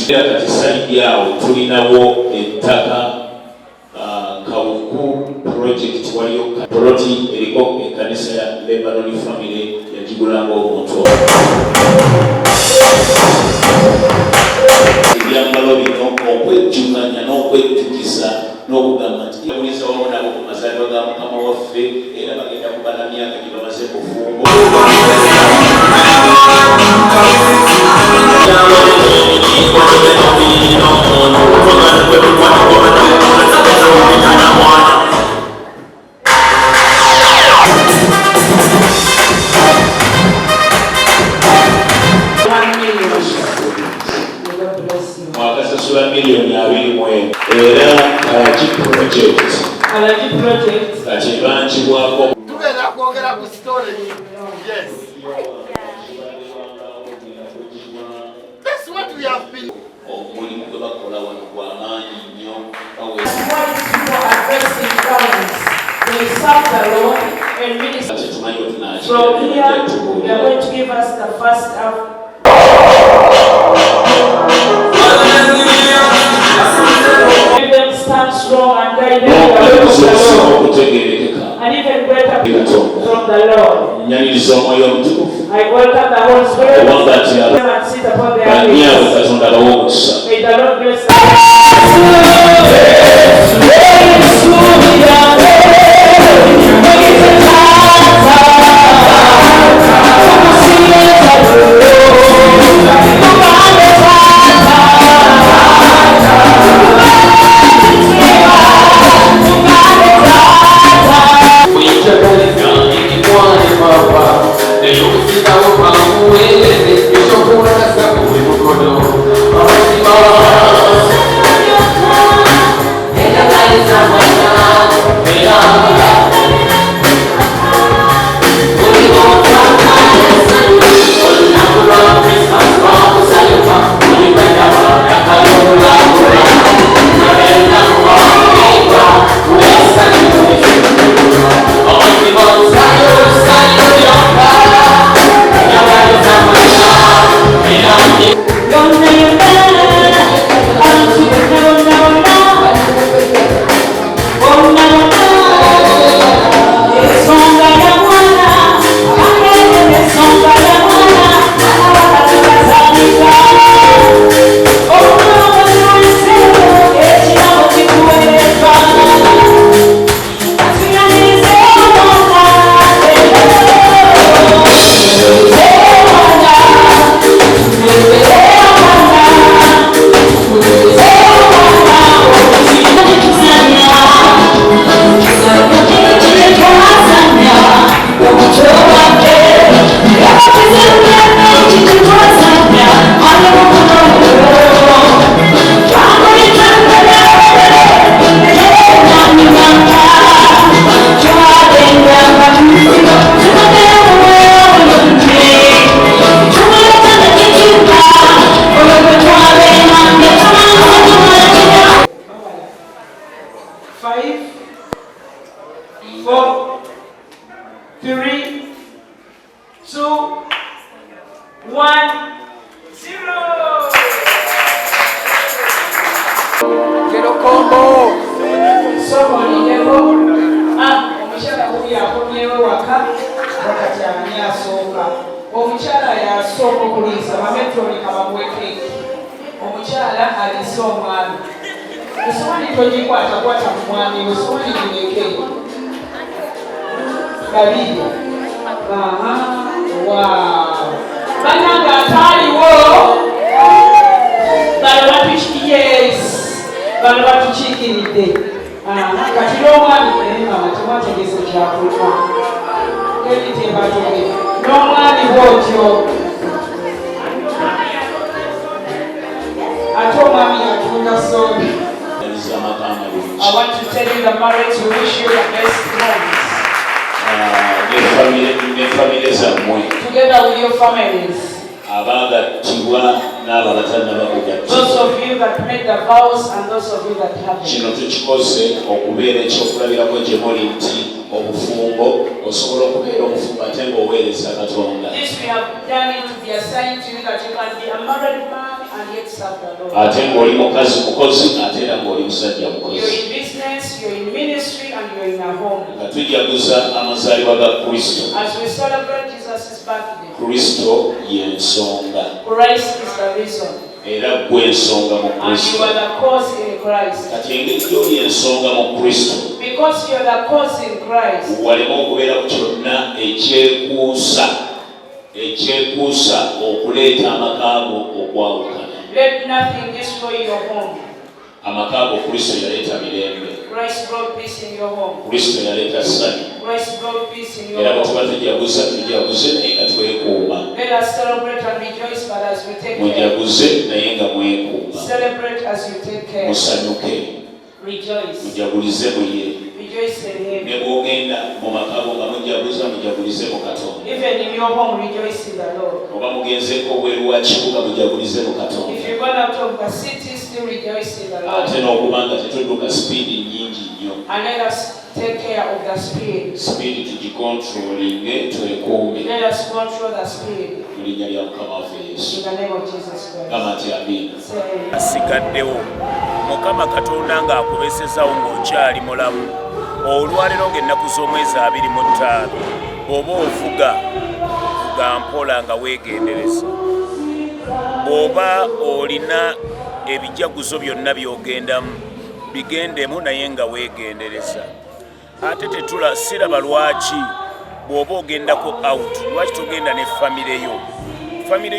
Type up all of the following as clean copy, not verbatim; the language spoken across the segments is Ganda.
kati sayidyawo tulinawo ettaka kawuku project waliyo proti eriko ekanisa ya Lebanon family yagigulanga omuntu ebyambalo bino okwejjukanya n'okwejjukisa n'okugamba nti yabuliza wamu nabo ku mazalibwa ga mukama waffe era bagenda kuba na myaka gye bamaze bufumbo mwakasasula miliyoni 20 era Kalaki project kati banjibwako tugenda kwogera ku story. Yes, that's what we have been. omulimu gwe bakola wano gw'amaanyi nnyo They serve the Lord and minister. From here, they are going to give us the first half. Let them stand strong and guide them and even greater from the Lord. I welcome the Holy Spirit and sit upon their heads. May the Lord bless babye. Wow. Bananga ataliwo. Bano batukiyees. Bano batukiikiridde. Kati n'omwami mama temwategese kyakulima. Tebitebatoge. N'omwami bw'otyo. Ate omwami yatunda sobi. I want to tell you the marriage will wish you the best moments. Together with your families. Those of you that made the vows and those of you that haven't. This we have done it to be assigned to you that you can be a married man and yet serve the Lord. ate ng'oli mukazi mukozi ate era ng'oli musajja mukozi. You're in business, you're in ministry, and you're in a home. Nga tujaguza amazaalibwa ga Kristo. As we celebrate Jesus' birthday, Kristo y'ensonga. Christ is the reason. Era gwe ensonga mu And Kristo. you are the cause in Christ. Kati engeri gy'oli ensonga mu Kristo. Because you're the cause in Christ. Walema okubeera ku kyonna ekyekuusa okuleeta amakaago okwawukana. Let nothing destroy your home. Amakaago Kristo yaleeta mirembe. Christ brought peace in your home. Kristo yaleeta ssanyu. Christ brought peace in your Era bwe home. tuba tujaguze naye nga twekuuma. Let us celebrate and rejoice, but as we take care. Mujaguze naye nga mwekuuma. Celebrate as you take care. Musanyuke. Rejoice. Mujagulize mu ye. Rejoice in Him. Ne bw'ogenda mu makaago nga mujagulize mu Katonda. Even in your home, rejoice in the Lord. Oba mugenzeeko obweru wa kibuga mujagulize mu Katonda. If you're going out of the city, still rejoice in the Lord. Ate n'okuba nga tetudduka sipiidi nnyingi nnyo. And let us take care of the speed. Sipiidi tugikontrolinge twekuume. Let us control the speed. Mu linnya lya Mukama waffe Yesu. In the name of Jesus Christ. Gamba nti amiina. Say, asigaddewo Mukama Katonda ng'akubeesezawo ng'okyali mulamu olwaleero ng'ennaku z'omwezi 25 bw'oba ovuga mpola nga weegendereza bw'oba olina ebijaguzo byonna by'ogendamu bigendemu naye nga weegendereza ate siraba lwaki bw'oba ogendako out lwaki togenda ne famire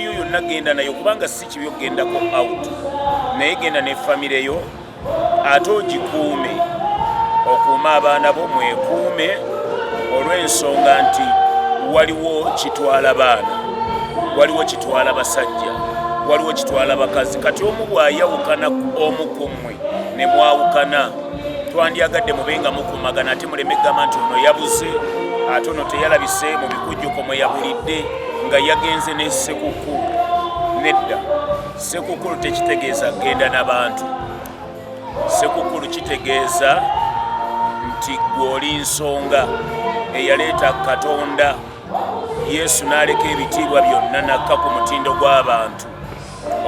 yo yonna genda nayo kubanga si kibi ogendako out naye genda ne famire yo ate ogikuume okuuma abaana bo mwekuume olw'ensonga nti waliwo kitwala baana waliwo kitwala basajja waliwo kitwala bakazi kati omu bw'ayawukana omu ku mmwe ne mwawukana twandyagadde mubenga mukumagana ate mulemegama nti ono yabuze ate ono teyalabise mu bikujjuko mwe yabulidde nga yagenze ne sekukulu. Nedda, sekukulu tekitegeeza genda n'abantu. Sekukulu kitegeeza nti gw'oli nsonga eyaleeta Katonda Yesu n'aleka ebitiibwa byonna n'akka ku mutindo gw'abantu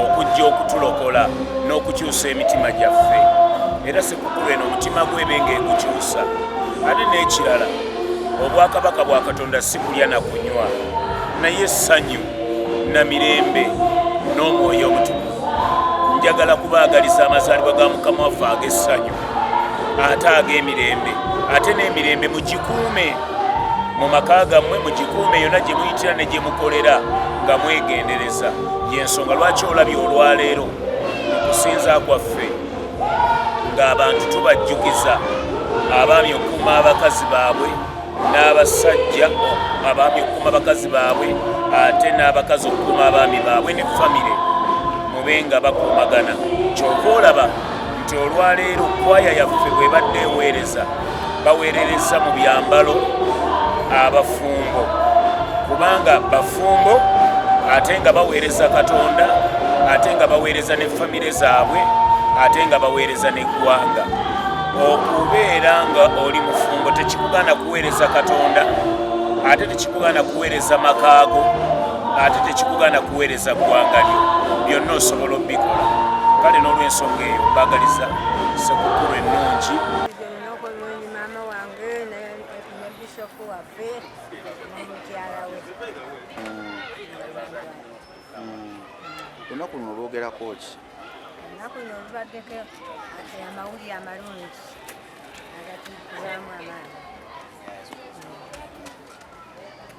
okujja okutulokola n'okukyusa emitima gyaffe. Era sekukulu eno omutima gw'ebenga egukyusa. Ate n'ekirala obwakabaka bwa Katonda si kulya na kunywa naye essanyu na mirembe n'omwoyo omutukuvu. Njagala kubaagaliza amazaalibwa ga Mukama waffe ag'essanyu ate ag'emirembe ate n'emirembe mugikuume mu maka gammwe mugikuume yonna gye muyitira ne gye mukolera nga mwegendereza. Y'ensonga lwaki olabye olwaleero okusinza kwaffe ng'abantu tubajjukiza abaami okuuma abakazi baabwe n'abasajja abaami okuuma abakazi baabwe ate n'abakazi okuuma abaami baabwe ne famire mubenga bakuumagana. Kyova olaba nti olwaleero kwaya yaffe bw'ebadde eweereza baweerereza mu byambalo abafumbo kubanga bafumbo ate nga baweereza Katonda ate nga baweereza ne famire zaabwe ate nga baweereza n'eggwanga. Okubeera nga oli mufumbo tekikugaana kuweereza Katonda ate tekikugaana kuweereza makaago ate tekikugaana kuweereza ggwanga lyo. Byonna osobola obbikola. Kale n'olw'ensonga eyo mbagaliza sekukulu ennungi. Maama wange ne bishopu waffe n'omukyala we. Olunaku luno olwogerako ki? Olunaku luno lubaddeko amawulire amalungi agatuukuzaamu amaanyi.